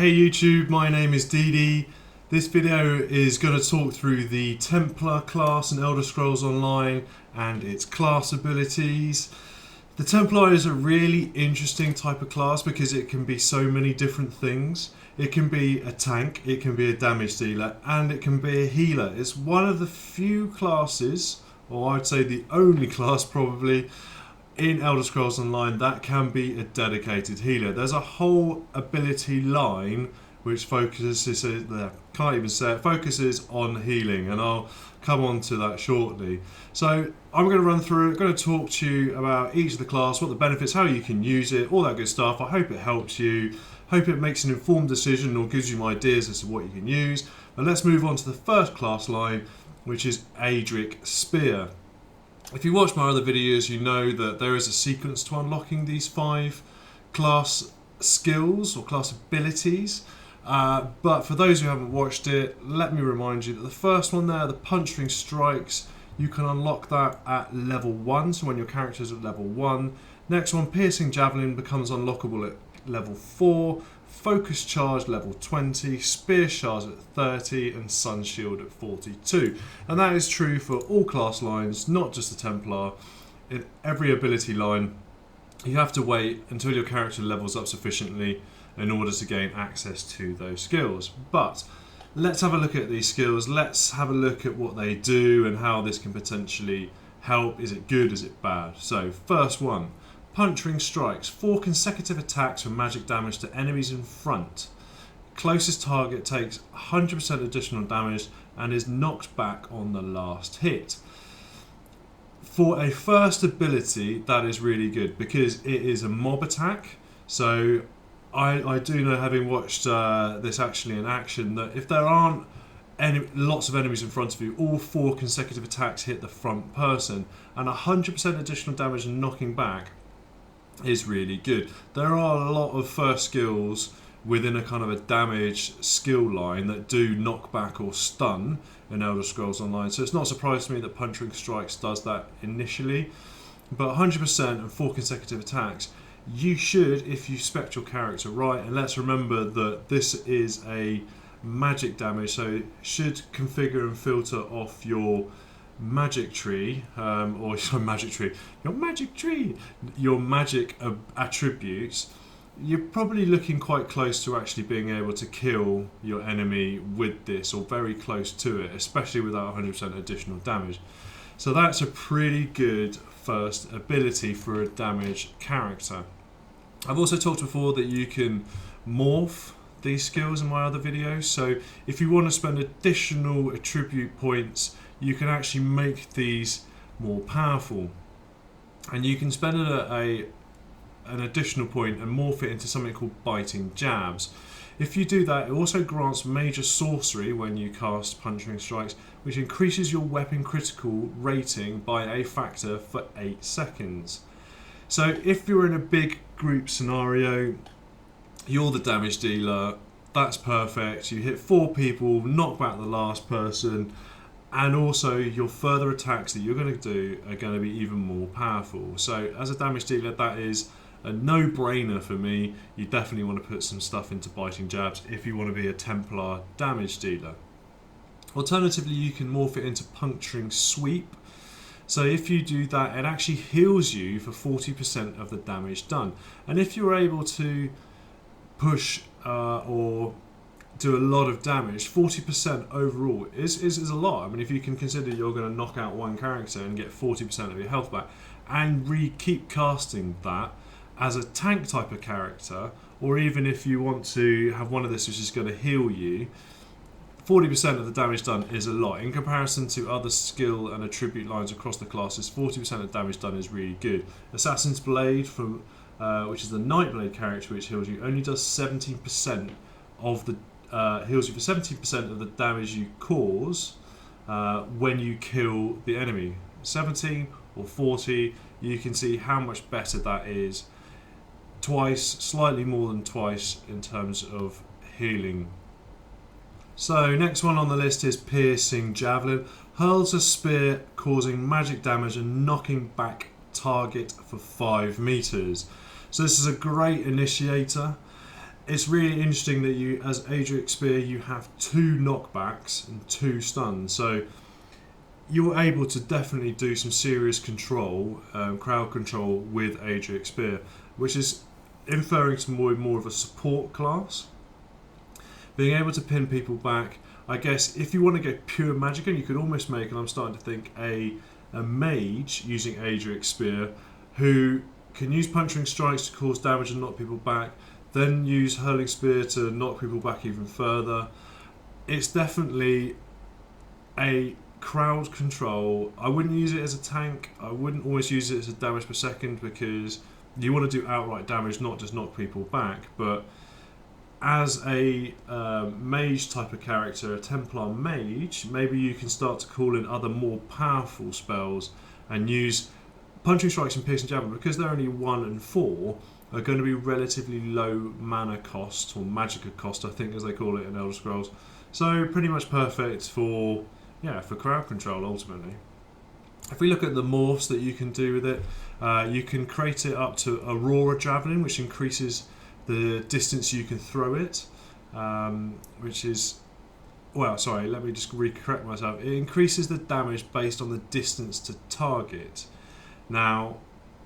Hey YouTube, my name is Dee. This video is going to talk through the Templar class in Elder Scrolls Online and its class abilities. The Templar is a really interesting type of class because it can be so many different things. It can be a tank, it can be a damage dealer, and it can be a healer. It's one of the few classes, or I'd say the only class probably, in Elder Scrolls Online that can be a dedicated healer. There's a whole ability line which focuses on healing, and I'll come on to that shortly. So I'm going to run through it, going to talk to you about each of the class, what the benefits, how you can use it, all that good stuff. I hope it helps you, hope it makes an informed decision or gives you ideas as to what you can use. But let's move on to the first class line, which is Aedric Spear. If you watch my other videos, you know that there is a sequence to unlocking these 5 class skills or class abilities. But for those who haven't watched it, let me remind you that the first one there, the Puncturing Strikes, you can unlock that at level 1, so when your character is at level 1. Next one, Piercing Javelin, becomes unlockable at level 4. Focus Charge level 20, Spear Charge at 30, and Sun Shield at 42. And that is true for all class lines, not just the Templar. In every ability line, you have to wait until your character levels up sufficiently in order to gain access to those skills. But let's have a look at these skills. Let's have a look at what they do and how this can potentially help. Is it good? Is it bad? So first one. Puncturing Strikes, 4 consecutive attacks for magic damage to enemies in front. Closest target takes 100% additional damage and is knocked back on the last hit. For a first ability, that is really good because it is a mob attack. So I do know, having watched this actually in action, that if there aren't lots of enemies in front of you, all 4 consecutive attacks hit the front person, and 100% additional damage and knocking back is really good. There are a lot of first skills within a kind of a damage skill line that do knockback or stun in Elder Scrolls Online, so it's not surprising to me that Puncturing Strikes does that initially. But 100% and 4 consecutive attacks, you should, if you spec your character right, and let's remember that this is a magic damage, so it should configure and filter off your magic tree, your magic attributes. You're probably looking quite close to actually being able to kill your enemy with this, or very close to it, especially without 100% additional damage. So that's a pretty good first ability for a damage character. I've also talked before that you can morph these skills in my other videos, so if you want to spend additional attribute points, you can actually make these more powerful, and you can spend an additional point and morph it into something called Biting Jabs. If you do that, it also grants major sorcery when you cast Puncturing Strikes, which increases your weapon critical rating by a factor for 8 seconds. So if you're in a big group scenario, you're the damage dealer, that's perfect. You hit 4 people, knock back the last person, and also your further attacks that you're going to do are going to be even more powerful. So as a damage dealer, that is a no-brainer for me. You definitely want to put some stuff into Biting Jabs if you want to be a Templar damage dealer. Alternatively, you can morph it into Puncturing Sweep. So if you do that, it actually heals you for 40% of the damage done. And if you're able to push or do a lot of damage, 40% overall is a lot. I mean, if you can consider you're going to knock out one character and get 40% of your health back, and keep casting that as a tank type of character, or even if you want to have one of this which is going to heal you, 40% of the damage done is a lot. In comparison to other skill and attribute lines across the classes, 40% of damage done is really good. Assassin's Blade, from which is the Nightblade character which heals you, only does 17% of the heals you for 17% of the damage you cause when you kill the enemy. 17 or 40, you can see how much better that is. Twice, slightly more than twice in terms of healing. So next one on the list is Piercing Javelin. Hurls a spear causing magic damage and knocking back target for 5 meters. So this is a great initiator. it's really interesting that you, as Aedric Spear, you have 2 knockbacks and 2 stuns. So you're able to definitely do some serious control, crowd control with Aedric Spear, which is inferring to more of a support class. Being able to pin people back. I guess if you want to go pure magicka, you could almost make, and I'm starting to think, a mage using Aedric Spear who can use puncturing strikes to cause damage and knock people back, then use hurling spear to knock people back even further. It's definitely a crowd control. I wouldn't use it as a tank. I wouldn't always use it as a damage per second, because you want to do outright damage, not just knock people back. But as a mage type of character, a Templar mage, maybe you can start to call in other more powerful spells and use punching strikes and piercing javelin, because they're only 1 and 4, are going to be relatively low mana cost, or magicka cost, I think, as they call it in Elder Scrolls. So pretty much perfect for crowd control ultimately. If we look at the morphs that you can do with it, you can create it up to Aurora Javelin, which increases the distance you can throw it, which is, well, sorry, let me just correct myself. It increases the damage based on the distance to target. Now,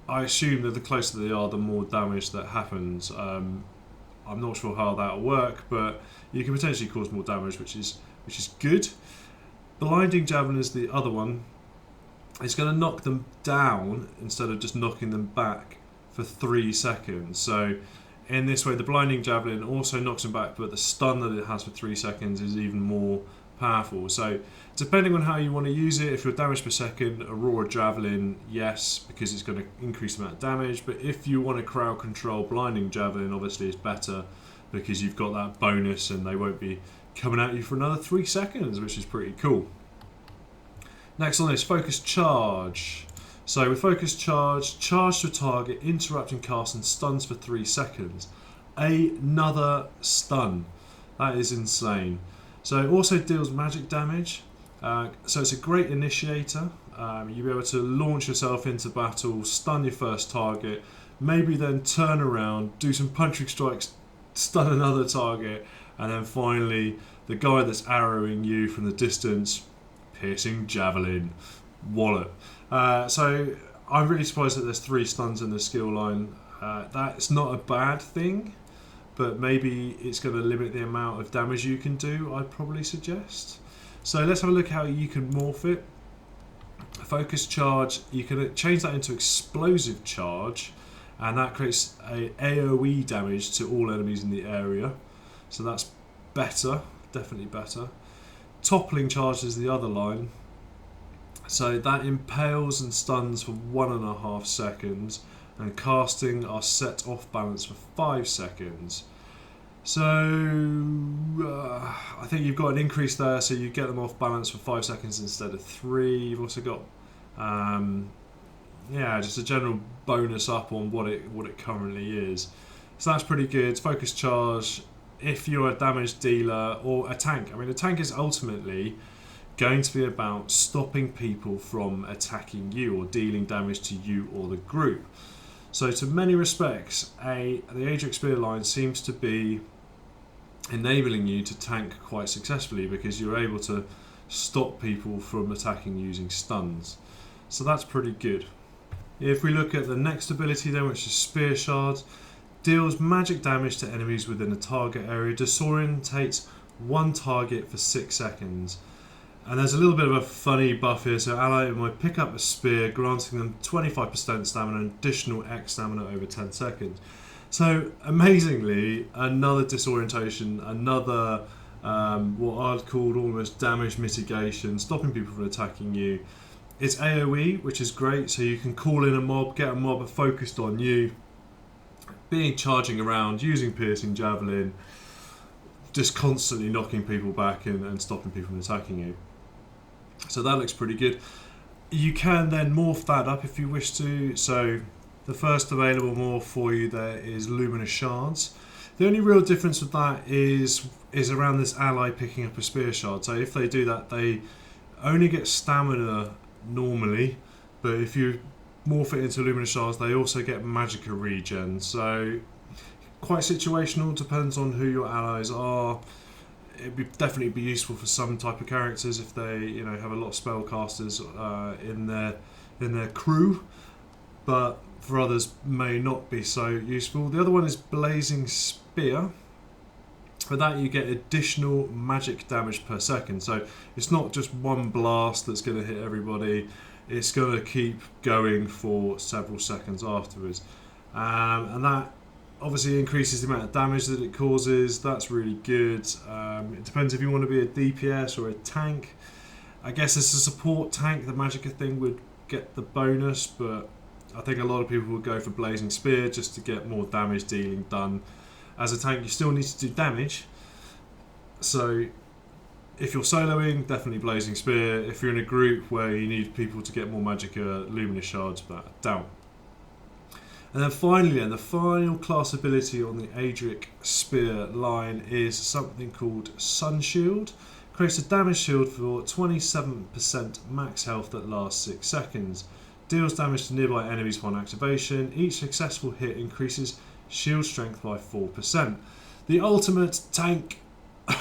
I assume that the closer they are, the more damage that happens. I'm not sure how that'll work, but you can potentially cause more damage, which is good. Blinding Javelin is the other one. It's going to knock them down instead of just knocking them back for 3 seconds. So in this way, the Blinding Javelin also knocks them back, but the stun that it has for 3 seconds is even more powerful. So depending on how you want to use it, if you're damage per second, Aurora Javelin, yes, because it's going to increase the amount of damage. But if you want to crowd control, Blinding Javelin obviously is better, because you've got that bonus and they won't be coming at you for another 3 seconds, which is pretty cool. Next on this, Focus Charge. So with Focus Charge, charge to a target, interrupt and cast, and stuns for 3 seconds. Another stun. That is insane. So it also deals magic damage. So it's a great initiator. You'll be able to launch yourself into battle, stun your first target, maybe then turn around, do some punching strikes, stun another target, and then finally the guy that's arrowing you from the distance, piercing javelin, wallet. So I'm really surprised that there's 3 stuns in the skill line. That's not a bad thing, but maybe it's going to limit the amount of damage you can do, I'd probably suggest. So let's have a look how you can morph it. Focus Charge, you can change that into Explosive Charge, and that creates a AoE damage to all enemies in the area. So that's better, definitely better. Toppling Charge is the other line. So that impales and stuns for 1.5 seconds, and casting are set off balance for 5 seconds. So I think you've got an increase there, so you get them off balance for 5 seconds instead of 3. You've also got just a general bonus up on what it currently is. So that's pretty good. Focus Charge, if you're a damage dealer or a tank. I mean, a tank is ultimately going to be about stopping people from attacking you or dealing damage to you or the group. So to many respects, the Aedric Spear line seems to be enabling you to tank quite successfully, because you're able to stop people from attacking using stuns. So that's pretty good. If we look at the next ability then, which is Spear Shards, deals magic damage to enemies within a target area, disorientates one target for 6 seconds. And there's a little bit of a funny buff here, so ally might pick up a spear, granting them 25% stamina and additional X stamina over 10 seconds. So amazingly, another disorientation, another what I'd call almost damage mitigation, stopping people from attacking you. It's AoE, which is great, so you can call in a mob, get a mob focused on you, charging around, using piercing javelin, just constantly knocking people back and stopping people from attacking you. So that looks pretty good. You can then morph that up if you wish to. So the first available morph for you there is Luminous Shards. The only real difference with that is around this ally picking up a Spear Shard. So if they do that, they only get stamina normally, but if you morph it into Luminous Shards, they also get magicka regen. So quite situational, depends on who your allies are. It'd be definitely be useful for some type of characters if they, you know, have a lot of spellcasters in their crew, but for others may not be so useful. The other one is Blazing Spear. For that you get additional magic damage per second, so it's not just one blast that's going to hit everybody, it's going to keep going for several seconds afterwards, and that obviously increases the amount of damage that it causes. That's really good. It depends if you want to be a DPS or a tank. I guess as a support tank the Magicka thing would get the bonus, but I think a lot of people would go for Blazing Spear just to get more damage dealing done. As a tank you still need to do damage, so if you're soloing, definitely Blazing Spear. If you're in a group where you need people to get more Magicka, Luminous Shards without a doubt. And then finally, the final class ability on the Aedric Spear line is something called Sun Shield. Creates a damage shield for 27% max health that lasts 6 seconds. Deals damage to nearby enemies upon activation. Each successful hit increases shield strength by 4%. The ultimate tank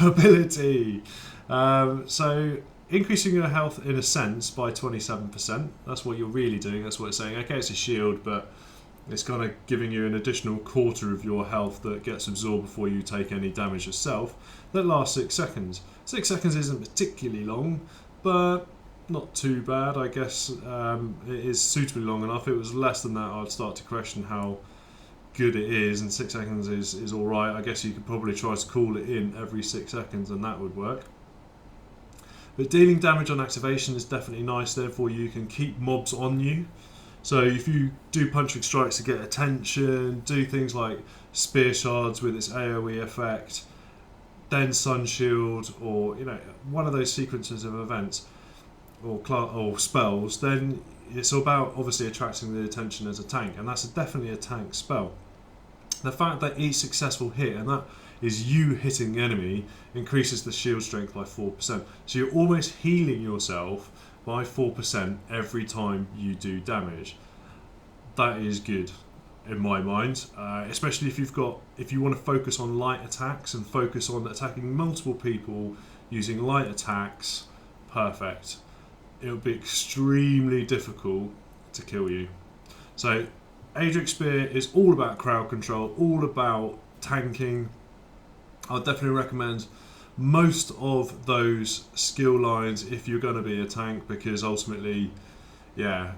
ability. So increasing your health in a sense by 27%. That's what you're really doing. That's what it's saying. Okay, it's a shield, but it's kind of giving you an additional quarter of your health that gets absorbed before you take any damage yourself. That lasts 6 seconds. 6 seconds isn't particularly long, but not too bad. I guess it is suitably long enough. If it was less than that, I'd start to question how good it is, and 6 seconds is alright. I guess you could probably try to call it in every 6 seconds and that would work. But dealing damage on activation is definitely nice, therefore you can keep mobs on you. So if you do punching strikes to get attention, do things like Spear Shards with its AoE effect, then Sun Shield, or you know, one of those sequences of events or spells, then it's about obviously attracting the attention as a tank, and that's definitely a tank spell. The fact that each successful hit, and that is you hitting the enemy, increases the shield strength by 4%. So you're almost healing yourself by 4% every time you do damage. That is good in my mind, especially if you want to focus on light attacks and focus on attacking multiple people using light attacks. Perfect. It would be extremely difficult to kill you. So Aedric Spear is all about crowd control, all about tanking. I'll definitely recommend most of those skill lines if you're going to be a tank, because ultimately, yeah,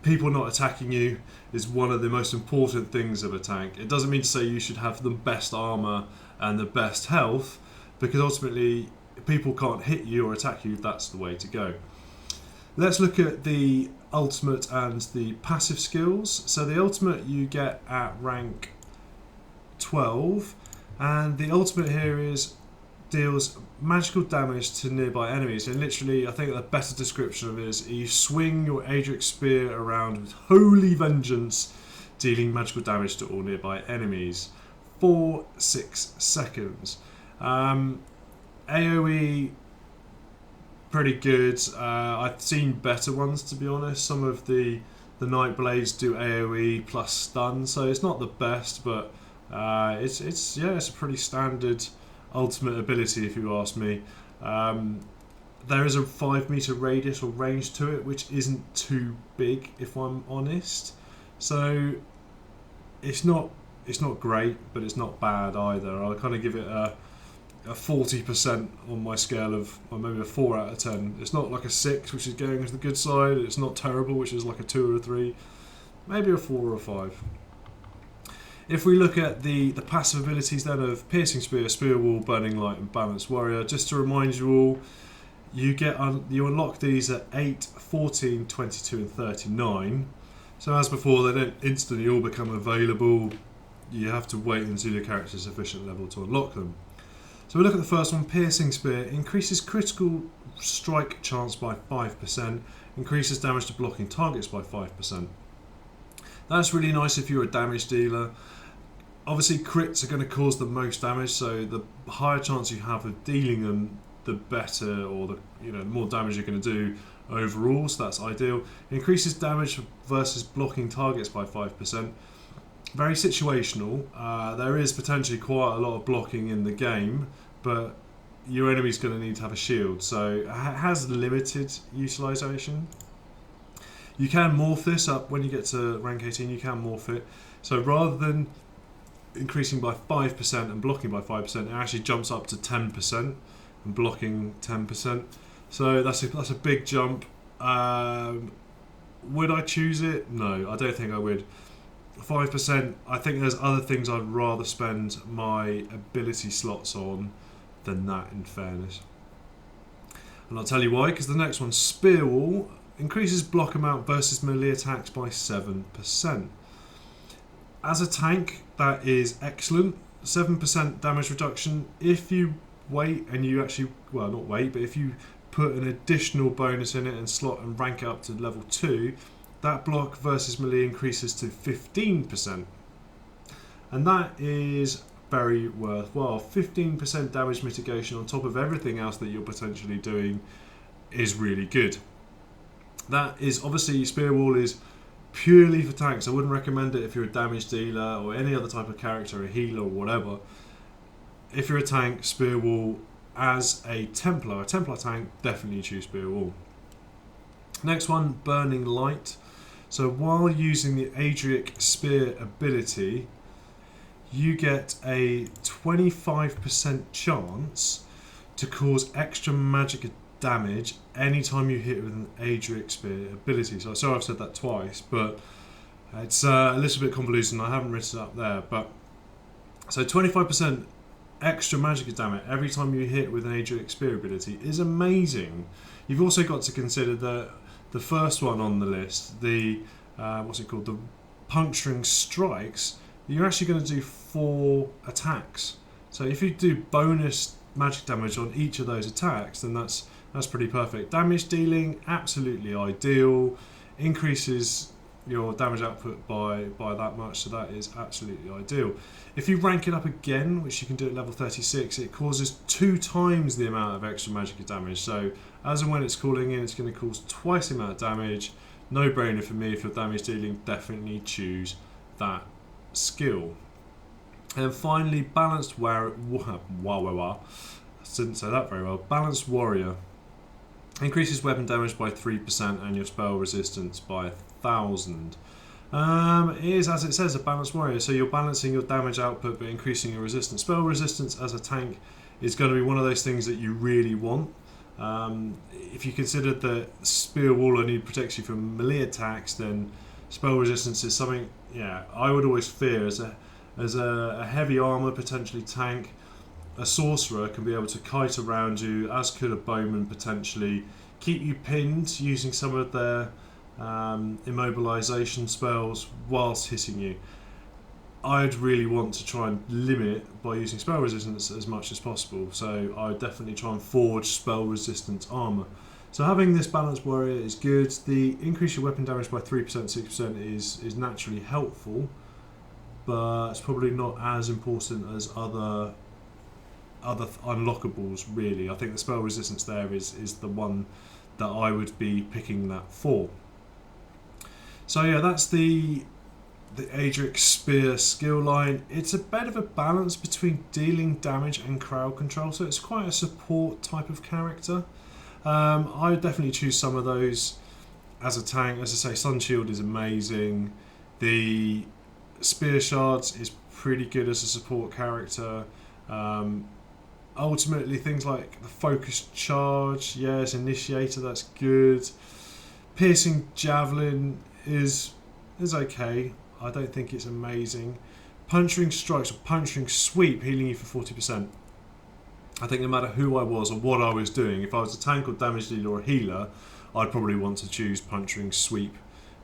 people not attacking you is one of the most important things of a tank. It doesn't mean to say you should have the best armor and the best health, because ultimately if people can't hit you or attack you, that's the way to go. Let's look at the ultimate and the passive skills. So the ultimate you get at rank 12, and the ultimate here deals magical damage to nearby enemies, and literally I think the better description of it is you swing your Aedric Spear around with holy vengeance, dealing magical damage to all nearby enemies for 6 seconds. AoE, pretty good. I've seen better ones, to be honest. Some of the Nightblades do AoE plus stun, so it's not the best, but it's a pretty standard ultimate ability if you ask me. There is a 5 meter radius or range to it, which isn't too big if I'm honest. So it's not great, but it's not bad either. I'll kind of give it a 40% on my scale of, or maybe a 4 out of 10. It's not like a 6, which is going to the good side. It's not terrible, which is like a 2 or a 3. Maybe a 4 or a 5. If we look at the passive abilities then of Piercing Spear, Spear Wall, Burning Light and Balanced Warrior, just to remind you all, you unlock these at 8, 14, 22 and 39. So as before, they don't instantly all become available. You have to wait until your character's sufficient level to unlock them. So we look at the first one, Piercing Spear. Increases critical strike chance by 5%, increases damage to blocking targets by 5%. That's really nice if you're a damage dealer. Obviously crits are going to cause the most damage, so the higher chance you have of dealing them, the better, or the more damage you're going to do overall, so that's ideal. Increases damage versus blocking targets by 5%. Very situational. There is potentially quite a lot of blocking in the game, but your enemy's going to need to have a shield, so it has limited utilisation. You can morph this up when you get to rank 18, you can morph it. So rather than increasing by 5% and blocking by 5%, it actually jumps up to 10% and blocking 10%. So that's a big jump. Would I choose it? No, I don't think I would. 5%, I think there's other things I'd rather spend my ability slots on than that, in fairness. And I'll tell you why, because the next one, Spear Wall, increases block amount versus melee attacks by 7%. As a tank, that is excellent. 7% damage reduction. If you wait and you actually, well, not wait, but if you put an additional bonus in it and slot and rank it up to level 2, that block versus melee increases to 15%. And that is very worthwhile. 15% damage mitigation on top of everything else that you're potentially doing is really good. That is obviously, Spear Wall is purely for tanks. I wouldn't recommend it if you're a damage dealer or any other type of character, a healer or whatever. If you're a tank, Spear Wall. As a Templar tank, definitely choose Spear Wall. Next one, Burning Light. So while using the Aedric Spear ability, you get a 25% chance to cause extra magic damage anytime you hit with an Aedric Spear ability. So sorry I've said that twice, but it's a little bit convoluted and I haven't written it up there. But so 25% extra magic damage every time you hit with an Aedric Spear ability is amazing. You've also got to consider the first one on the list, the what's it called, the Puncturing Strikes. You're actually going to do 4 attacks. So if you do bonus magic damage on each of those attacks, then that's pretty perfect. Damage dealing, absolutely ideal. Increases your damage output by that much, so that is absolutely ideal. If you rank it up again, which you can do at level 36, it causes 2 times the amount of extra magic damage. So as and when it's calling in, it's going to cause twice the amount of damage. No brainer for me. If you're damage dealing, definitely choose that skill. And finally, Balanced Warrior. Didn't say that very well. Balanced Warrior increases weapon damage by 3% and your spell resistance by 1,000. It is, as it says, a Balanced Warrior, so you're balancing your damage output but increasing your resistance. Spell resistance as a tank is going to be one of those things that you really want. If you consider that Spear Wall only protects you from melee attacks, then spell resistance is something, yeah, I would always fear as a heavy armor potentially tank. A sorcerer can be able to kite around you, as could a bowman potentially, keep you pinned using some of their immobilization spells whilst hitting you. I'd really want to try and limit by using spell resistance as much as possible, so I would definitely try and forge spell resistance armor. So having this Balanced Warrior is good. The increase your weapon damage by 3%, 6% is naturally helpful, but it's probably not as important as other unlockables, really. I think the spell resistance there is the one that I would be picking that for. So yeah, that's the Aedric Spear skill line. It's a bit of a balance between dealing damage and crowd control, so it's quite a support type of character. I would definitely choose some of those as a tank. As I say, Sun Shield is amazing. The Spear Shards is pretty good as a support character. Ultimately, things like the Focused Charge, yes, Initiator, that's good. Piercing Javelin is okay. I don't think it's amazing. Puncturing Strikes or Puncturing Sweep, healing you for 40%. I think no matter who I was or what I was doing, if I was a tank or damage dealer or a healer, I'd probably want to choose Puncturing Sweep,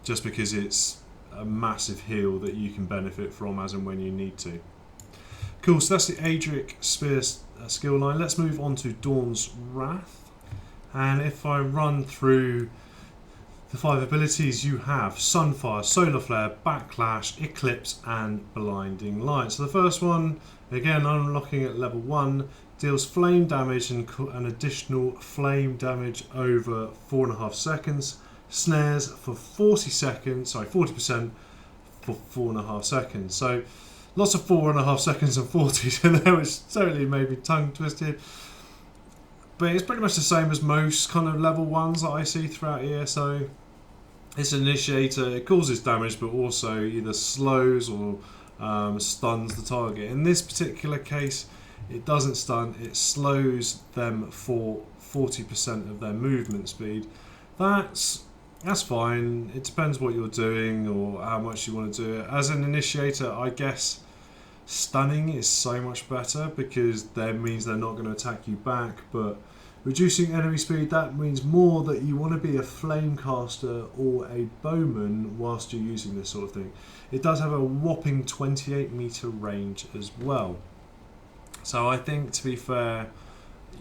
just because it's a massive heal that you can benefit from as and when you need to. Cool, so that's the Aedric Spear skill line. Let's move on to Dawn's Wrath. And if I run through the 5 abilities, you have Sunfire, Solar Flare, Backlash, Eclipse and Blinding Light. So the first one, again unlocking at level 1, deals flame damage and an additional flame damage over 4.5 seconds. Snares for 40%, for 4.5 seconds. So lots of 4.5 seconds and 40s in there, which certainly made me tongue twisted. But it's pretty much the same as most kind of level ones that I see throughout ESO. It's an initiator, it causes damage but also either slows or stuns the target. In this particular case, it doesn't stun, it slows them for 40% of their movement speed. That's fine, it depends what you're doing or how much you want to do it. As an initiator, I guess stunning is so much better because that means they're not going to attack you back, but reducing enemy speed, that means more that you want to be a flame caster or a bowman whilst you're using this sort of thing. It does have a whopping 28 meter range as well. So I think, to be fair,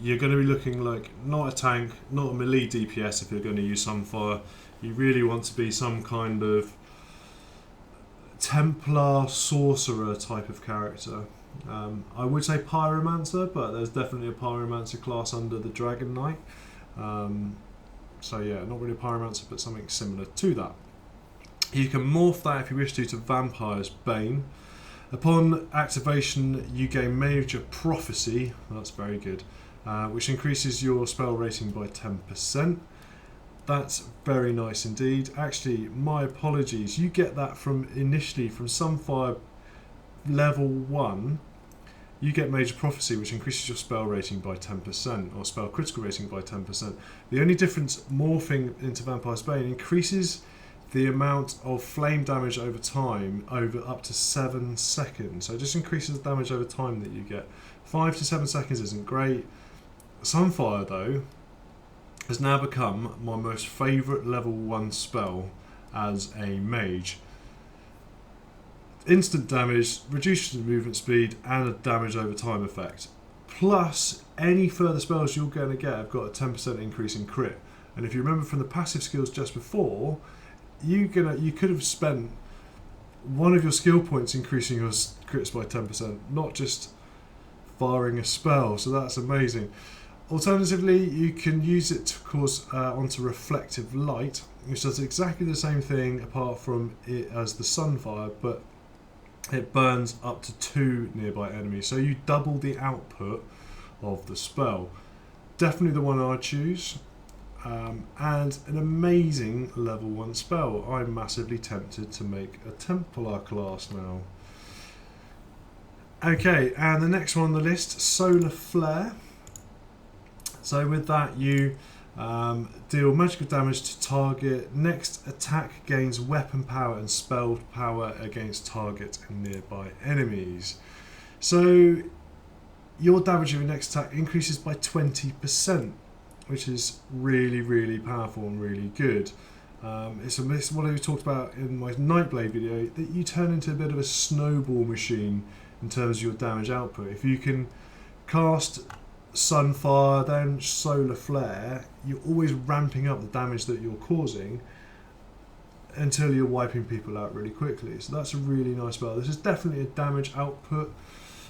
you're going to be looking like not a tank, not a melee DPS if you're going to use Sunfire. You really want to be some kind of Templar sorcerer type of character. I would say Pyromancer, but there's definitely a Pyromancer class under the Dragon Knight. So yeah, not really a Pyromancer, but something similar to that. You can morph that if you wish to Vampire's Bane. Upon activation, you gain Major Prophecy. That's very good. Which increases your spell rating by 10%. That's very nice indeed. Actually, my apologies. You get that from initially from Sunfire level 1. You get Major Prophecy, which increases your spell rating by 10%, or spell critical rating by 10%. The only difference morphing into Vampire's Bane increases the amount of flame damage over time over up to 7 seconds. So it just increases the damage over time that you get. 5 to 7 seconds isn't great. Sunfire, though, has now become my most favourite level 1 spell as a mage. Instant damage, reduces movement speed, and a damage over time effect. Plus, any further spells you're going to get have got a 10% increase in crit. And if you remember from the passive skills just before, you could have spent one of your skill points increasing your crits by 10%, not just firing a spell. So that's amazing. Alternatively, you can use it to cause onto reflective light, which does exactly the same thing apart from it as the Sunfire, but it burns up to 2 nearby enemies. So you double the output of the spell. Definitely the one I choose. And an amazing level 1 spell. I'm massively tempted to make a Templar class now. Okay, and the next one on the list, Solar Flare. So with that, you deal magical damage to target. Next attack gains weapon power and spell power against target and nearby enemies. So your damage of your next attack increases by 20%, which is really, really powerful and really good. It's what I talked about in my Nightblade video, that you turn into a bit of a snowball machine in terms of your damage output. If you can cast Sunfire, then Solar Flare, you're always ramping up the damage that you're causing until you're wiping people out really quickly. So that's a really nice spell. This is definitely a damage output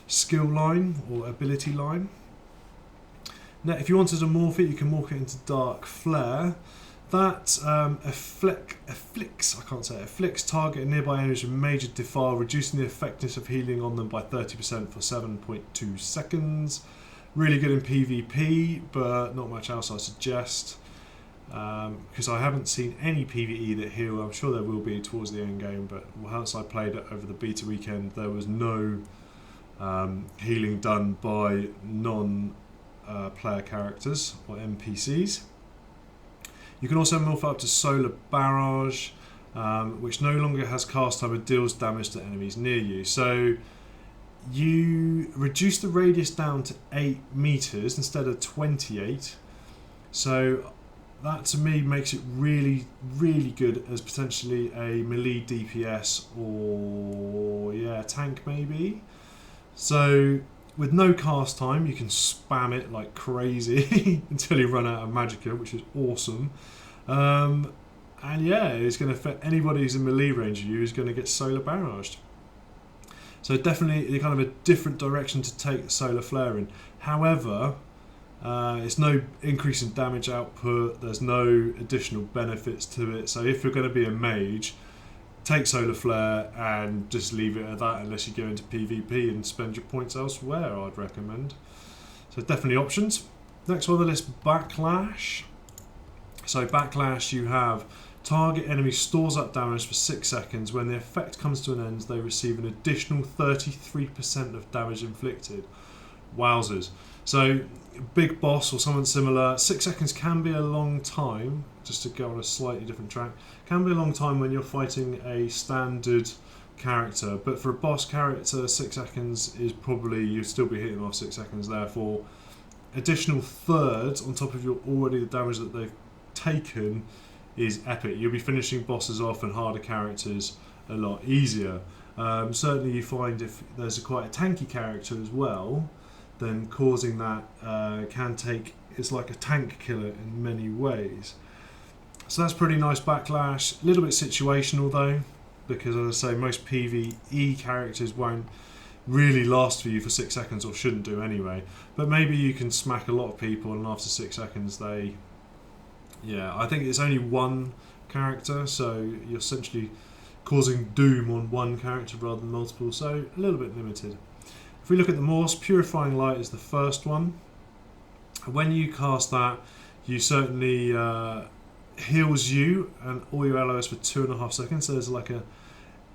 skill line or ability line. Now, if you wanted to morph it, you can morph it into Dark Flare. That afflicts target and nearby enemies with major defile, reducing the effectiveness of healing on them by 30% for 7.2 seconds. Really good in PvP, but not much else I suggest. Because I haven't seen any PvE that heal. I'm sure there will be towards the end game, but once I played it over the beta weekend, there was no healing done by non-player characters or NPCs. You can also morph up to Solar Barrage, which no longer has cast time and deals damage to enemies near you. So you reduce the radius down to 8 meters instead of 28. So that to me makes it really, really good as potentially a melee DPS or tank maybe. So with no cast time, you can spam it like crazy until you run out of magicka, which is awesome. And yeah, it's going to affect anybody who's in melee range of you is going to get Solar Barraged. So definitely kind of a different direction to take Solar Flare in. However, it's no increase in damage output, there's no additional benefits to it. So if you're going to be a mage, take Solar Flare and just leave it at that unless you go into PvP and spend your points elsewhere, I'd recommend. So definitely options. Next on the list, Backlash. So Backlash, you have target enemy stores up damage for 6 seconds. When the effect comes to an end, they receive an additional 33% of damage inflicted. Wowzers. So big boss or something similar. 6 seconds can be a long time, just to go on a slightly different track. Can be a long time when you're fighting a standard character, but for a boss character 6 seconds is probably, you'll still be hitting off 6 seconds, therefore additional thirds on top of your already the damage that they've taken is epic. You'll be finishing bosses off and harder characters a lot easier. Certainly you find if there's quite a tanky character as well, then causing that can take, it's like a tank killer in many ways. So that's pretty nice Backlash. A little bit situational though, because as I say, most PvE characters won't really last for you for 6 seconds, or shouldn't do anyway. But maybe you can smack a lot of people and after 6 seconds they... Yeah, I think it's only one character, so you're essentially causing doom on one character rather than multiple, so a little bit limited. If we look at the Morse, Purifying Light is the first one. When you cast that, you certainly heals you and all your allies for 2.5 seconds, so there's like an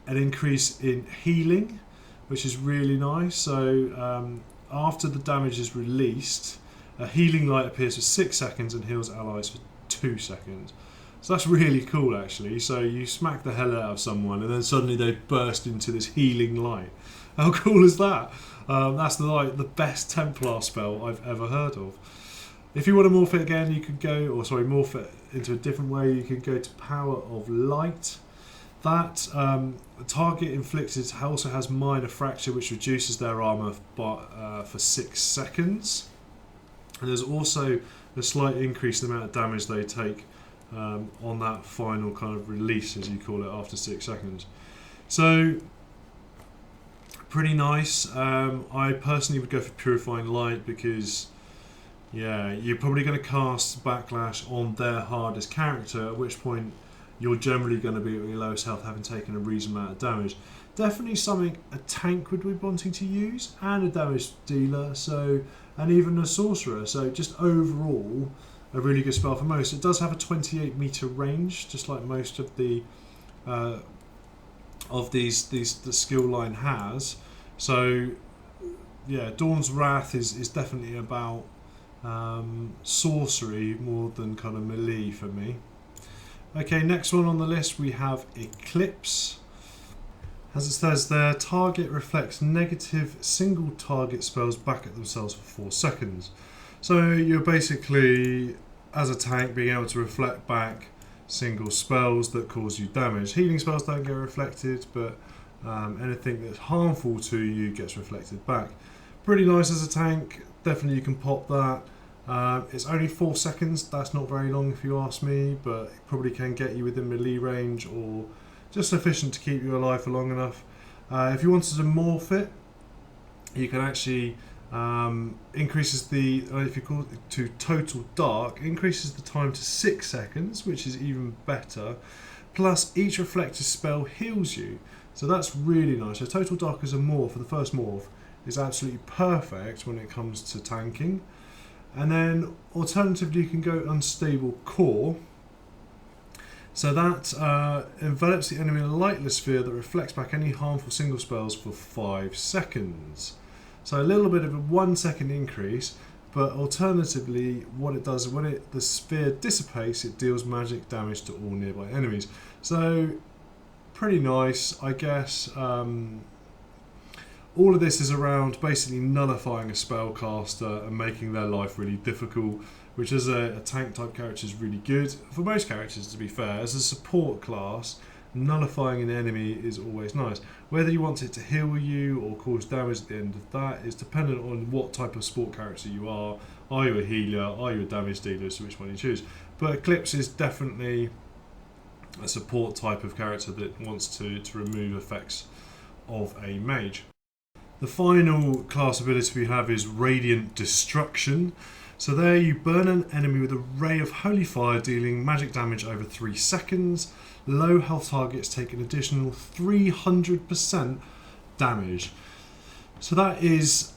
increase in healing, which is really nice. So after the damage is released, a healing light appears for 6 seconds and heals allies for 2 seconds. So that's really cool actually. So you smack the hell out of someone and then suddenly they burst into this healing light. How cool is that? That's the best Templar spell I've ever heard of. If you want to morph it again, you could go, or sorry, morph it into a different way, you could go to Power of Light. That target inflicted also has Minor Fracture, which reduces their armor for 6 seconds. And there's also a slight increase in the amount of damage they take on that final kind of release, as you call it, after 6 seconds. So pretty nice. I personally would go for Purifying Light because, yeah, you're probably going to cast Backlash on their hardest character, at which point you're generally going to be at your lowest health, having taken a reasonable amount of damage. Definitely something a tank would be wanting to use, and a damage dealer, so, and even a sorcerer. So just overall, a really good spell for most. It does have a 28 meter range, just like most of the the skill line has. So yeah, Dawn's Wrath is definitely about sorcery more than kind of melee for me. Okay, next one on the list we have Eclipse. As it says there, target reflects negative single target spells back at themselves for 4 seconds. So you're basically, as a tank, being able to reflect back single spells that cause you damage. Healing spells don't get reflected, but anything that's harmful to you gets reflected back. Pretty nice as a tank, definitely you can pop that. It's only 4 seconds, that's not very long if you ask me, but it probably can get you within melee range or just sufficient to keep you alive for long enough. If you wanted to morph it, you can actually increases the, if you call it to Total Dark, increases the time to 6 seconds, which is even better. Plus each reflector spell heals you, so that's really nice. So Total Dark as a morph, for the first morph, is absolutely perfect when it comes to tanking. And then alternatively you can go Unstable Core. So that envelops the enemy in a lightless sphere that reflects back any harmful single spells for 5 seconds. So a little bit of a 1 second increase, but alternatively what it does, when the sphere dissipates, it deals magic damage to all nearby enemies. So pretty nice, I guess. All of this is around basically nullifying a spellcaster and making their life really difficult, which as a tank type character is really good. For most characters, to be fair, as a support class, nullifying an enemy is always nice. Whether you want it to heal you or cause damage at the end of that is dependent on what type of sport character you are. Are you a healer? Are you a damage dealer? So which one you choose. But Eclipse is definitely a support type of character that wants to remove effects of a mage. The final class ability we have is Radiant Destruction. So there you burn an enemy with a ray of holy fire, dealing magic damage over 3 seconds. Low health targets take an additional 300% damage. So that is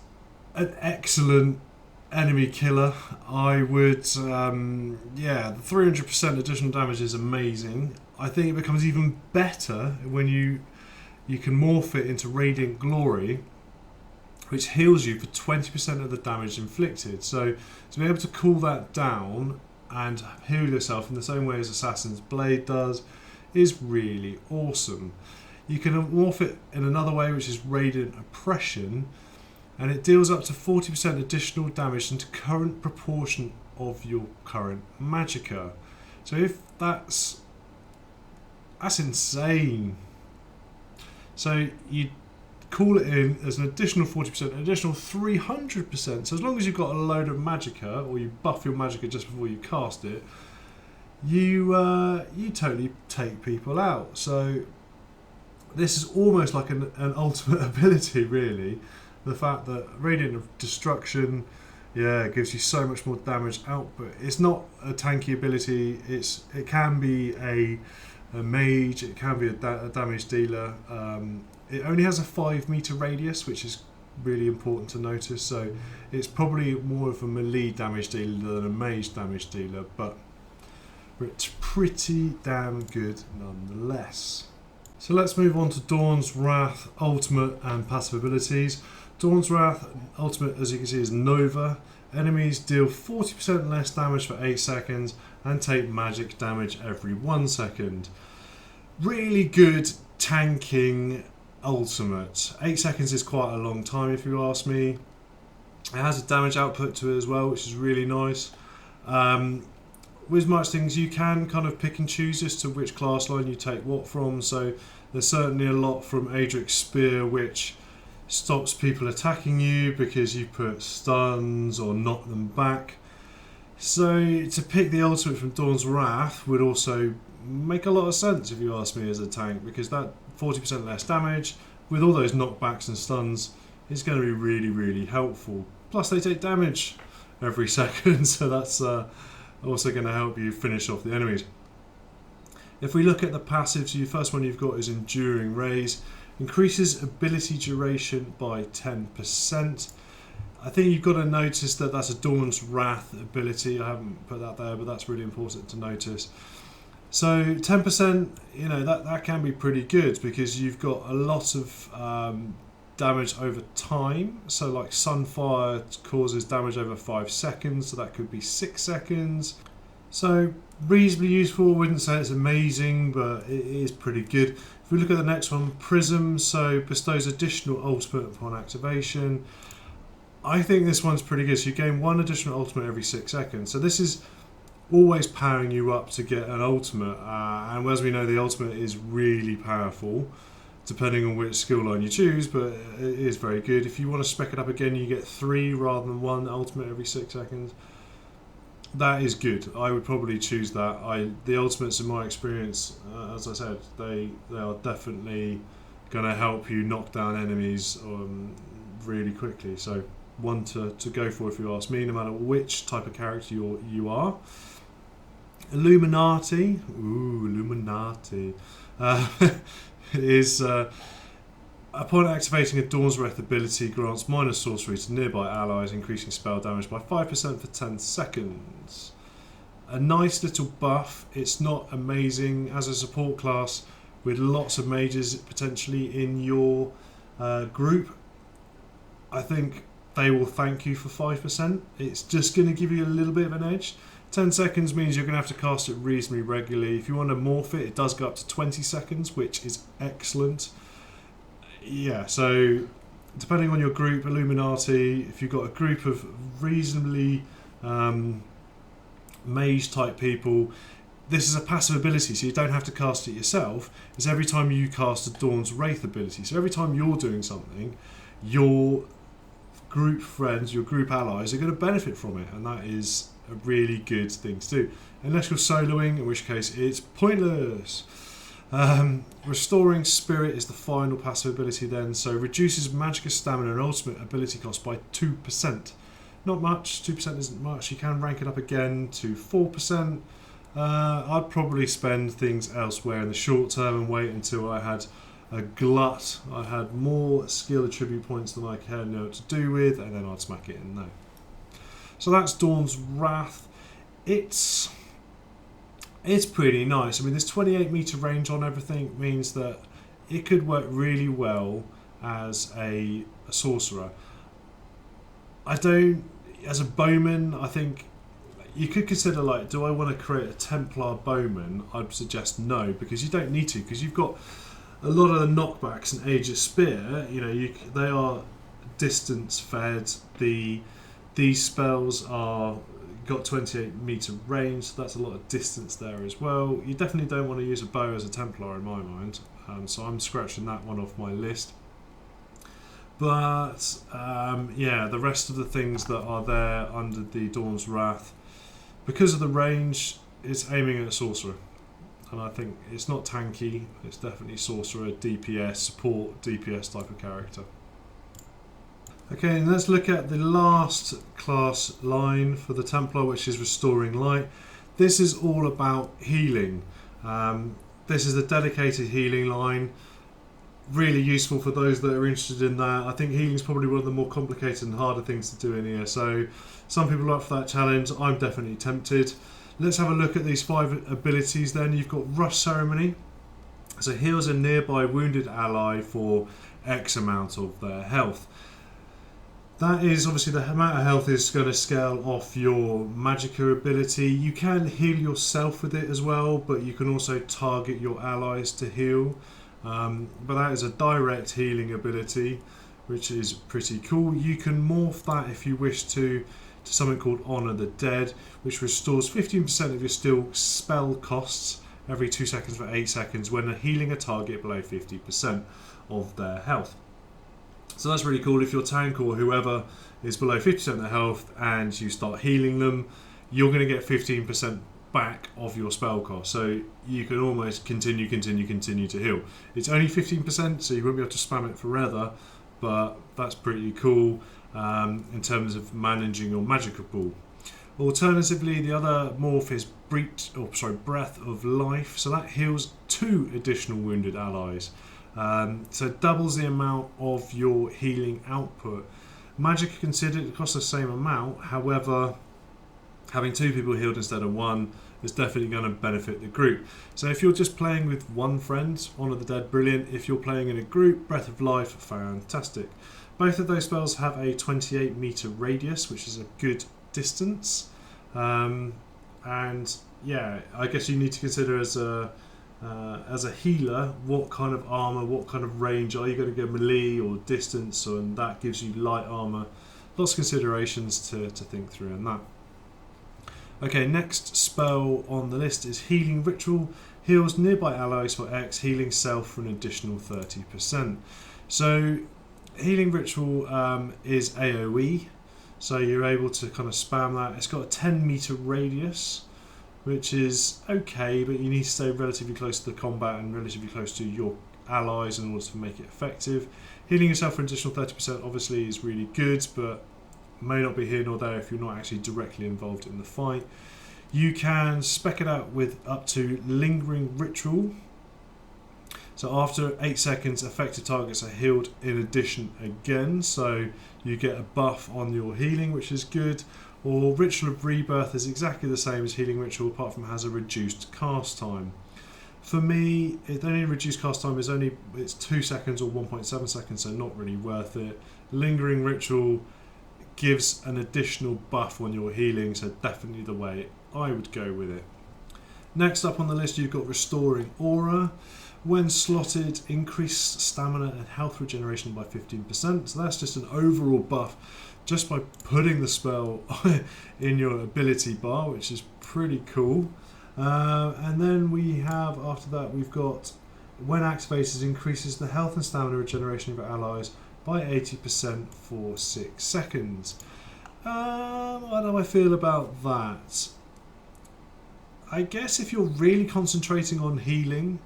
an excellent enemy killer. I would, the 300% additional damage is amazing. I think it becomes even better when you can morph it into Radiant Glory, which heals you for 20% of the damage inflicted. So to be able to cool that down and heal yourself in the same way as Assassin's Blade does is really awesome. You can morph it in another way, which is Radiant Oppression, and it deals up to 40% additional damage into current proportion of your current magicka. So if that's insane. So you call it in as an additional 40%, an additional 300%. So as long as you've got a load of magicka, or you buff your magicka just before you cast it, you totally take people out. So this is almost like an ultimate ability, really. The fact that Radiant of Destruction, gives you so much more damage output. It's not a tanky ability. It can be a mage. It can be a damage dealer. It only has a 5-meter radius, which is really important to notice. So it's probably more of a melee damage dealer than a mage damage dealer, but it's pretty damn good nonetheless. So let's move on to Dawn's Wrath ultimate and passive abilities. Dawn's Wrath ultimate, as you can see, is Nova. Enemies deal 40% less damage for 8 seconds and take magic damage every 1 second. Really good tanking ultimate. 8 seconds is quite a long time if you ask me. It has a damage output to it as well, which is really nice. With much things, you can kind of pick and choose as to which class line you take what from. So there's certainly a lot from Aedric Spear, which stops people attacking you because you put stuns or knock them back. So to pick the ultimate from Dawn's Wrath would also make a lot of sense if you ask me as a tank, because that 40% less damage with all those knockbacks and stuns is going to be really, really helpful. Plus they take damage every second, so that's also going to help you finish off the enemies. If we look at the passives, the first one you've got is Enduring Raise. Increases ability duration by 10%. I think you've got to notice that that's a Dawn's Wrath ability. I haven't put that there, but that's really important to notice. So 10%, that can be pretty good because you've got a lot of damage over time. So like Sunfire causes damage over 5 seconds, so that could be 6 seconds. So reasonably useful. I wouldn't say it's amazing, but it is pretty good. If we look at the next one, Prism, so bestows additional ultimate upon activation. I think this one's pretty good. So you gain 1 additional ultimate every 6 seconds. So this is always powering you up to get an ultimate. And as we know, the ultimate is really powerful, depending on which skill line you choose, but it is very good. If you want to spec it up again, you get 3 rather than 1 ultimate every 6 seconds. That is good. I would probably choose that. The ultimates, in my experience, as I said, they are definitely going to help you knock down enemies really quickly. So one to go for if you ask me, no matter which type of character you are. Illuminati. Ooh, Illuminati. Is upon activating a Dawn's Wrath ability, grants minor sorcery to nearby allies, increasing spell damage by 5% for 10 seconds. A nice little buff. It's not amazing as a support class with lots of mages potentially in your group. I think they will thank you for 5%. It's just going to give you a little bit of an edge. 10 seconds means you're going to have to cast it reasonably regularly. If you want to morph it, it does go up to 20 seconds, which is excellent. Yeah, so depending on your group, Illuminati, if you've got a group of reasonably mage type people, this is a passive ability, so you don't have to cast it yourself. It's every time you cast a Dawn's Wrath ability. So every time you're doing something, your group friends, your group allies are going to benefit from it, and that is a really good thing to do. Unless you're soloing, in which case it's pointless. Restoring Spirit is the final passive ability then, so reduces magicka stamina and ultimate ability cost by 2%. Not much, 2% isn't much. You can rank it up again to 4%. I'd probably spend things elsewhere in the short term and wait until I had a glut. I had more skill attribute points than I can know what to do with, and then I'd smack it in there. So that's Dawn's Wrath. It's pretty nice. I mean, this 28 meter range on everything means that it could work really well as a sorcerer. As a bowman, I think you could consider, like, do I want to create a Templar bowman? I'd suggest no, because you don't need to, because you've got a lot of the knockbacks in Aedric Spear. You know, they are distance fed. These spells are got 28 meter range, so that's a lot of distance there as well. You definitely don't want to use a bow as a Templar in my mind, so I'm scratching that one off my list. But yeah, the rest of the things that are there under the Dawn's Wrath, because of the range, it's aiming at a sorcerer. And I think it's not tanky, it's definitely sorcerer, DPS, support, DPS type of character. Okay, and let's look at the last class line for the Templar, which is Restoring Light. This is all about healing. This is a dedicated healing line. Really useful for those that are interested in that. I think healing is probably one of the more complicated and harder things to do in ESO. Some people are up for that challenge. I'm definitely tempted. Let's have a look at these 5 abilities then. You've got Rush Ceremony. So heals a nearby wounded ally for X amount of their health. That is obviously the amount of health is going to scale off your Magicka ability. You can heal yourself with it as well, but you can also target your allies to heal. But that is a direct healing ability, which is pretty cool. You can morph that if you wish to something called Honour the Dead, which restores 15% of your spell costs every 2 seconds for 8 seconds when healing a target below 50% of their health. So that's really cool. If your tank or whoever is below 50% of their health and you start healing them, you're going to get 15% back of your spell cost. So you can almost continue to heal. It's only 15%, so you won't be able to spam it forever, but that's pretty cool in terms of managing your Magicka pool. Alternatively, the other morph is Breath of Life. So that heals 2 additional wounded allies. So it doubles the amount of your healing output. Magicka considered it costs the same amount, however, having 2 people healed instead of 1 is definitely going to benefit the group. So if you're just playing with one friend, Honour the Dead, brilliant. If you're playing in a group, Breath of Life, fantastic. Both of those spells have a 28 meter radius, which is a good distance. And yeah, I guess you need to consider as a healer, what kind of armor, what kind of range are you going to go melee or distance, and that gives you light armor. Lots of considerations to think through in that. Okay, next spell on the list is Healing Ritual. Heals nearby allies for X, healing self for an additional 30%. So Healing Ritual is AoE, so you're able to kind of spam that. It's got a 10 meter radius, which is okay, but you need to stay relatively close to the combat and relatively close to your allies in order to make it effective. Healing yourself for an additional 30% obviously is really good, but may not be here nor there if you're not actually directly involved in the fight. You can spec it out with up to Lingering Ritual. So after 8 seconds, affected targets are healed in addition again, so you get a buff on your healing, which is good. Or Ritual of Rebirth is exactly the same as Healing Ritual, apart from it has a reduced cast time. For me, the only reduced cast time is it's 2 seconds or 1.7 seconds, so not really worth it. Lingering Ritual gives an additional buff on your healing, so definitely the way I would go with it. Next up on the list, you've got Restoring Aura. When slotted, increased stamina and health regeneration by 15%. So that's just an overall buff just by putting the spell in your ability bar, which is pretty cool. And then we have, after that, we've got when activated, increases the health and stamina regeneration of your allies by 80% for 6 seconds. How do I feel about that? I guess if you're really concentrating on healing,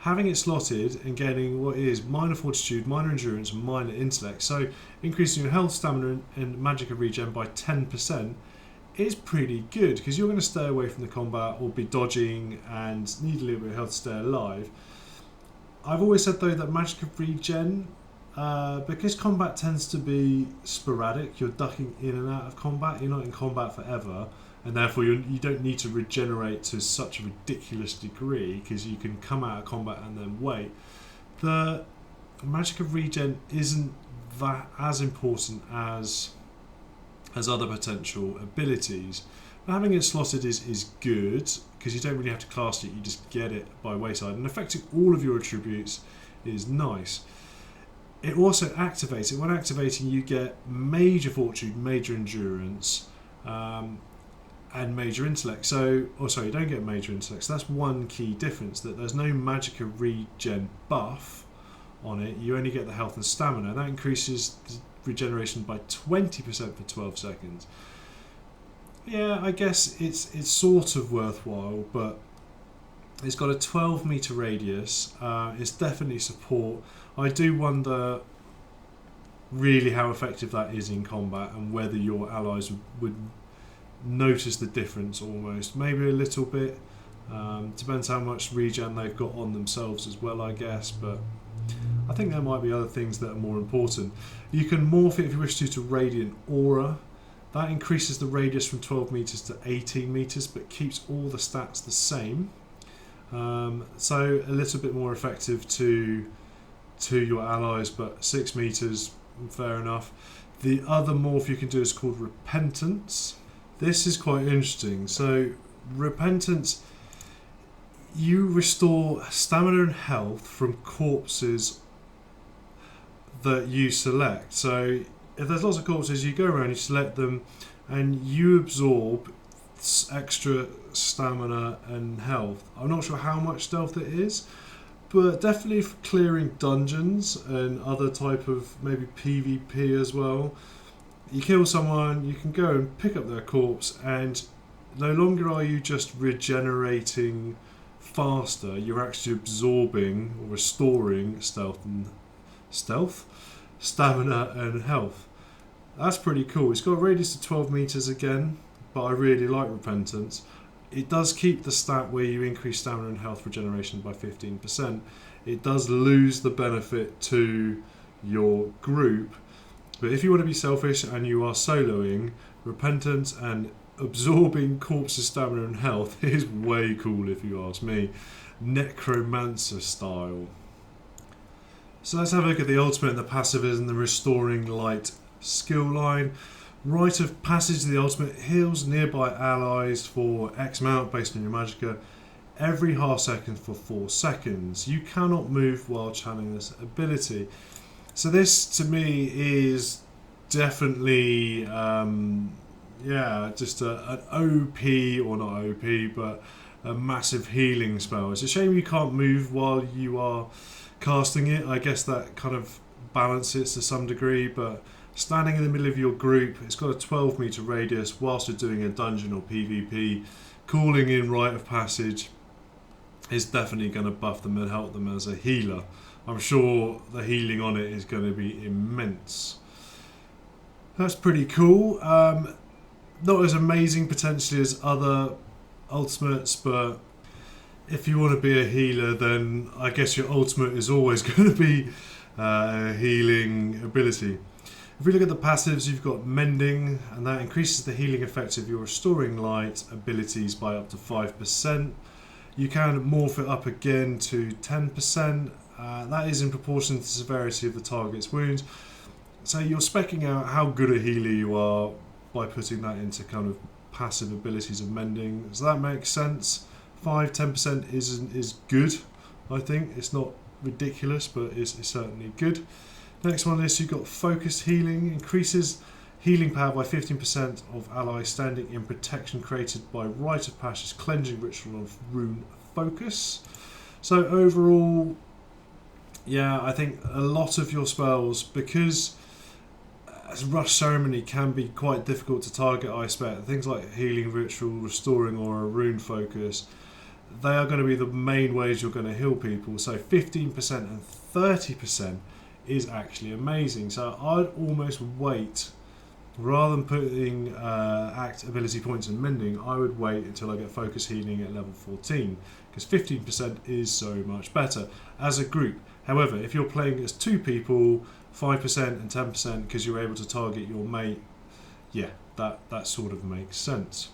having it slotted and getting what is minor fortitude, minor endurance, and minor intellect, so increasing your health, stamina, and magicka regen by 10%, is pretty good, because you're going to stay away from the combat or be dodging and need a little bit of health to stay alive. I've always said though that magicka regen, because combat tends to be sporadic, you're ducking in and out of combat, you're not in combat forever, and therefore you don't need to regenerate to such a ridiculous degree, because you can come out of combat and then wait. The magicka regen isn't that as important as other potential abilities. But having it slotted is good, because you don't really have to cast it, you just get it by wayside, and affecting all of your attributes is nice. It also activates it. When activating, you get major fortitude, major endurance, and major intellect. So, you don't get major intellect. So that's one key difference, that there's no magicka regen buff on it. You only get the health and stamina. That increases the regeneration by 20% for 12 seconds. Yeah, I guess it's sort of worthwhile, but it's got a 12 meter radius. It's definitely support. I do wonder really how effective that is in combat, and whether your allies would notice the difference almost. Maybe a little bit. Depends how much regen they've got on themselves as well, I guess, but I think there might be other things that are more important. You can morph it if you wish to Radiant Aura. That increases the radius from 12 meters to 18 meters, but keeps all the stats the same. So a little bit more effective to your allies, but 6 meters, fair enough. The other morph you can do is called Repentance. This is quite interesting. So Repentance, you restore stamina and health from corpses that you select. So if there's lots of corpses, you go around, you select them, and you absorb extra stamina and health. I'm not sure how much stealth it is, but definitely for clearing dungeons and other type of maybe PvP as well. You kill someone, you can go and pick up their corpse, and no longer are you just regenerating faster, you're actually absorbing or restoring stamina and health. That's pretty cool. It's got a radius of 12 meters again, but I really like Repentance. It does keep the stat where you increase stamina and health regeneration by 15%. It does lose the benefit to your group, but if you want to be selfish and you are soloing, Repentance and absorbing corpses' stamina and health is way cool if you ask me. Necromancer style. So let's have a look at the ultimate and the passive and the Restoring Light skill line. Rite of Passage of the ultimate heals nearby allies for X amount based on your magicka every half second for 4 seconds. You cannot move while channeling this ability. So this to me is definitely just an OP, or not OP, but a massive healing spell. It's a shame you can't move while you are casting it. I guess that kind of balances to some degree, but standing in the middle of your group, it's got a 12 meter radius whilst you're doing a dungeon or PvP, calling in Rite of Passage is definitely going to buff them and help them as a healer. I'm sure the healing on it is going to be immense. That's pretty cool. Not as amazing potentially as other ultimates, but if you want to be a healer, then I guess your ultimate is always going to be a healing ability. If we look at the passives, you've got Mending, and that increases the healing effect of your Restoring Light abilities by up to 5%. You can morph it up again to 10%. That is in proportion to the severity of the target's wounds. So you're speccing out how good a healer you are by putting that into kind of passive abilities of Mending. Does that make sense? 5-10% is good, I think. It's not ridiculous, but it's certainly good. Next one is you've got Focused Healing. Increases healing power by 15% of allies standing in protection created by Rite of Passage's Cleansing Ritual of Rune Focus. So overall, yeah, I think a lot of your spells, because Rush Ceremony can be quite difficult to target, I expect. Things like Healing Ritual, Restoring Aura, Rune Focus, they are going to be the main ways you're going to heal people. So 15% and 30% is actually amazing. So I'd almost wait, rather than putting act ability points and mending, I would wait until I get focus healing at level 14, because 15% is so much better as a group. However, if you're playing as 2 people, 5% and 10% because you're able to target your mate, yeah, that sort of makes sense.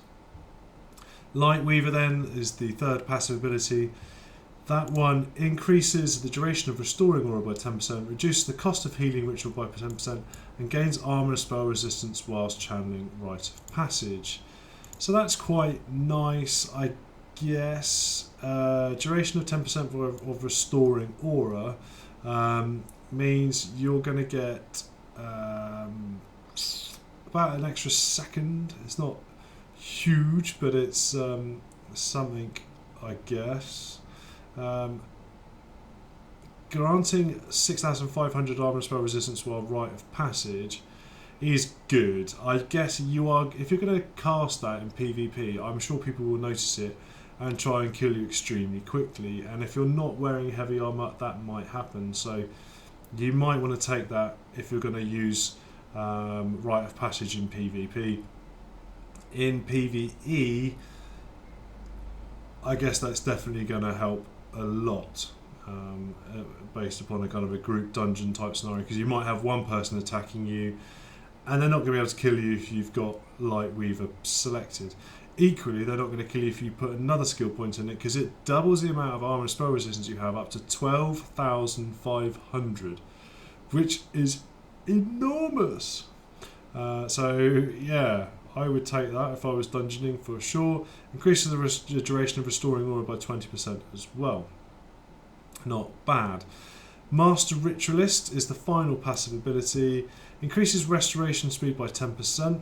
Light Weaver then is the third passive ability. That one increases the duration of restoring aura by 10%, reduces the cost of healing ritual by 10%, and gains armor and spell resistance whilst channeling Rite of Passage. So that's quite nice, I guess. Duration of 10% of restoring aura means you're going to get about an extra second. It's not huge, but it's something, I guess. Granting 6,500 armor and spell resistance while Rite of Passage is good. I guess you are, if you're going to cast that in PvP, I'm sure people will notice it and try and kill you extremely quickly, and if you're not wearing heavy armor, that might happen. So you might want to take that if you're going to use Rite of Passage in PvP. In PvE, I guess that's definitely going to help a lot, based upon a kind of a group dungeon type scenario, because you might have one person attacking you and they're not going to be able to kill you if you've got Light Weaver selected. Equally, they're not going to kill you if you put another skill point in it, because it doubles the amount of armor and spell resistance you have up to 12,500, which is enormous. So yeah, I would take that if I was dungeoning for sure. Increases the duration of restoring aura by 20% as well. Not bad. Master Ritualist is the final passive ability. Increases restoration speed by 10%.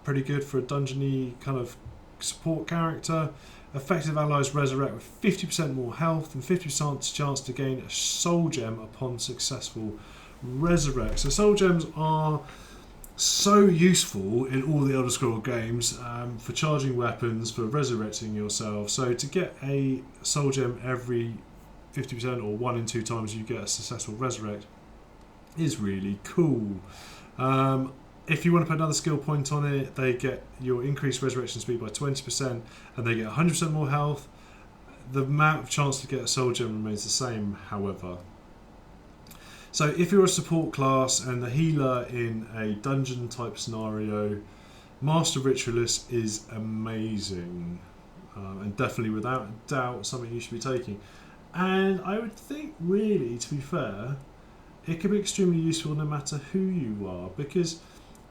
Pretty good for a dungeony kind of support character. Effective allies resurrect with 50% more health and 50% chance to gain a soul gem upon successful resurrect. So soul gems are so useful in all the Elder Scrolls games, for charging weapons, for resurrecting yourself. So to get a soul gem every 50% or 1 in 2 times you get a successful resurrect is really cool. If you want to put another skill point on it, they get your increased resurrection speed by 20% and they get 100% more health. The amount of chance to get a soul gem remains the same, however. So if you're a support class and the healer in a dungeon type scenario, Master Ritualist is amazing, and definitely without a doubt something you should be taking. And I would think, really, to be fair, it can be extremely useful no matter who you are, because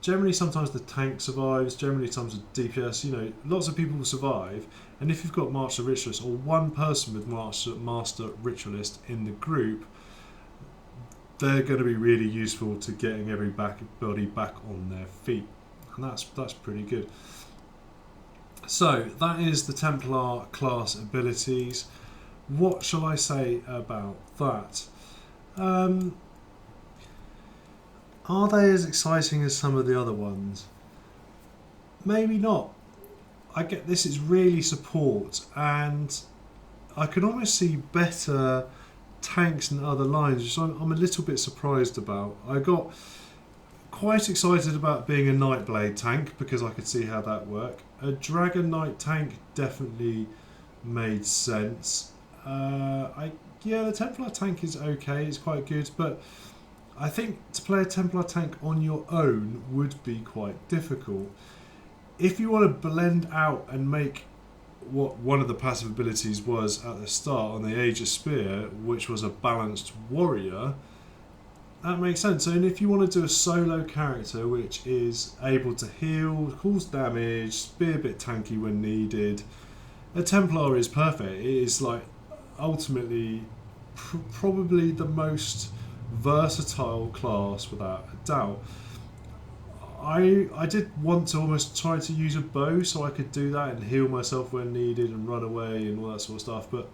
generally sometimes the tank survives, generally sometimes the DPS, lots of people will survive, and if you've got Master Ritualist or one person with Master Ritualist in the group, they're going to be really useful to getting everybody back on their feet, and that's pretty good. So that is the Templar class abilities. What shall I say about that? Are they as exciting as some of the other ones? Maybe not. I get this is really support, and I can almost see better tanks and other lines, which I'm a little bit surprised about. I got quite excited about being a Nightblade tank because I could see how that worked. A Dragon Knight tank definitely made sense. The Templar tank is okay, it's quite good, but I think to play a Templar tank on your own would be quite difficult. If you want to blend out and make what one of the passive abilities was at the start on the Aedric Spear, which was a balanced warrior, that makes sense. And if you want to do a solo character which is able to heal, cause damage, be a bit tanky when needed, a Templar is perfect. It is like ultimately probably the most versatile class without a doubt. I did want to almost try to use a bow so I could do that and heal myself when needed and run away and all that sort of stuff, but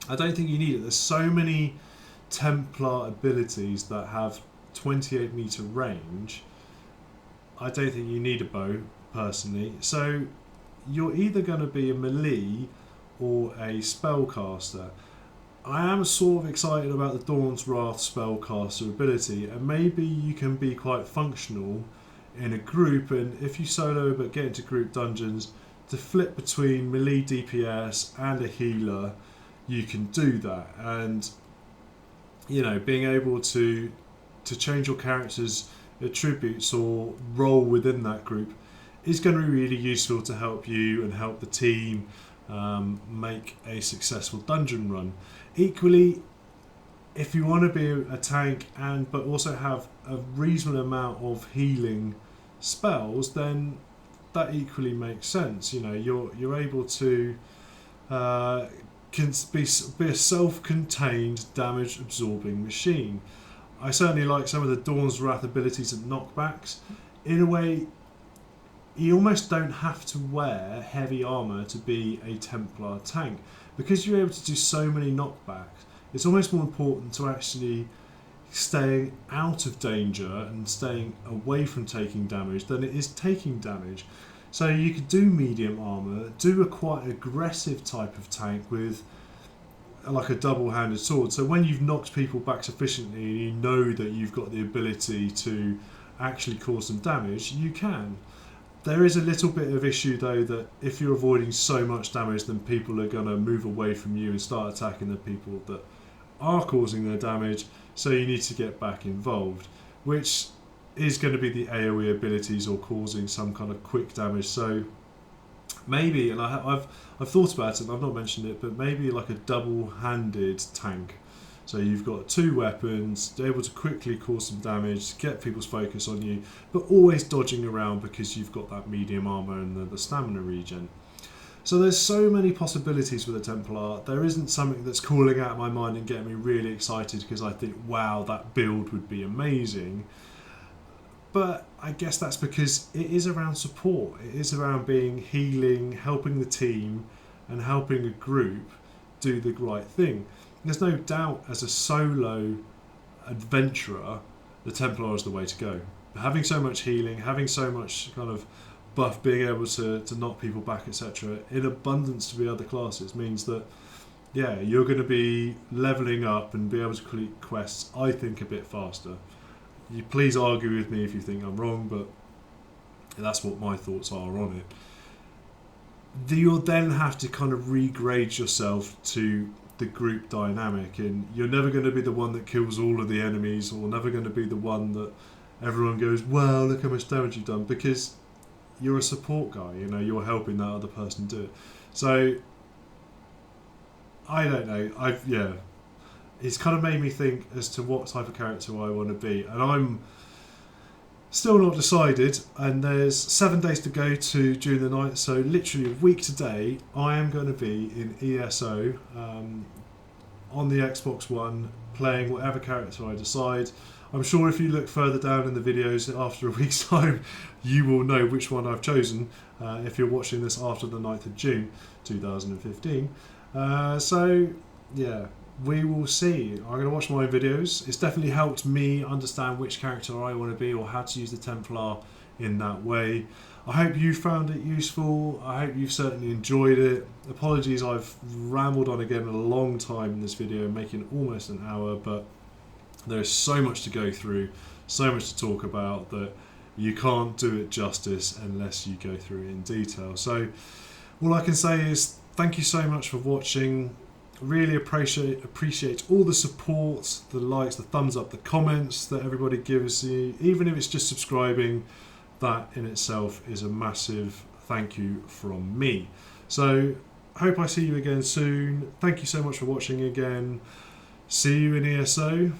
I don't think you need it. There's so many Templar abilities that have 28 meter range. I don't think you need a bow personally. So you're either going to be a melee or a spellcaster. I am sort of excited about the Dawn's Wrath spellcaster ability, and maybe you can be quite functional in a group, and if you solo but get into group dungeons, to flip between melee DPS and a healer, you can do that. And you know, being able to change your character's attributes or role within that group is going to be really useful to help you and help the team make a successful dungeon run. Equally, if you want to be a tank but also have a reasonable amount of healing spells, then that equally makes sense. You know, you're able to be a self-contained damage absorbing machine. I certainly like some of the Dawn's Wrath abilities and knockbacks. In a way, you almost don't have to wear heavy armour to be a Templar tank. Because you're able to do so many knockbacks, it's almost more important to actually staying out of danger and staying away from taking damage than it is taking damage. So you could do medium armour, do a quite aggressive type of tank with like a double-handed sword. So when you've knocked people back sufficiently and you know that you've got the ability to actually cause some damage, you can. There is a little bit of issue though that if you're avoiding so much damage, then people are going to move away from you and start attacking the people that are causing their damage, so you need to get back involved, which is going to be the AoE abilities or causing some kind of quick damage. So maybe, and I've thought about it and I've not mentioned it, but maybe like a double-handed tank. So you've got two weapons, able to quickly cause some damage, get people's focus on you, but always dodging around because you've got that medium armour and the stamina regen. So there's so many possibilities with a Templar. There isn't something that's calling out of my mind and getting me really excited because I think, wow, that build would be amazing. But I guess that's because it is around support. It is around being healing, helping the team, and helping a group do the right thing. There's no doubt as a solo adventurer, the Templar is the way to go. Having so much healing, having so much kind of buff, being able to knock people back, etc., in abundance to the other classes means that, yeah, you're going to be levelling up and be able to complete quests, I think, a bit faster. You please argue with me if you think I'm wrong, but that's what my thoughts are on it. You'll then have to kind of regrade yourself to the group dynamic, and you're never going to be the one that kills all of the enemies, or never going to be the one that everyone goes, wow, look how much damage you've done, because you're a support guy, you know, you're helping that other person do it. So I don't know, it's kind of made me think as to what type of character I want to be, and I'm still not decided, and there's 7 days to go to June the 9th, so literally a week today I am going to be in ESO on the Xbox One playing whatever character I decide. I'm sure if you look further down in the videos after a week's time you will know which one I've chosen if you're watching this after the 9th of June 2015. So yeah, we will see. I'm going to watch my own videos. It's definitely helped me understand which character I want to be or how to use the Templar in that way. I hope you found it useful. I hope you've certainly enjoyed it. Apologies, I've rambled on again a long time in this video, making almost an hour, but there's so much to go through, so much to talk about that you can't do it justice unless you go through it in detail. So all I can say is thank you so much for watching. Really appreciate all the support, the likes, the thumbs up, the comments that everybody gives you, even if it's just subscribing. That in itself is a massive thank you from me. So hope I see you again soon. Thank you so much for watching again. See you in ESO.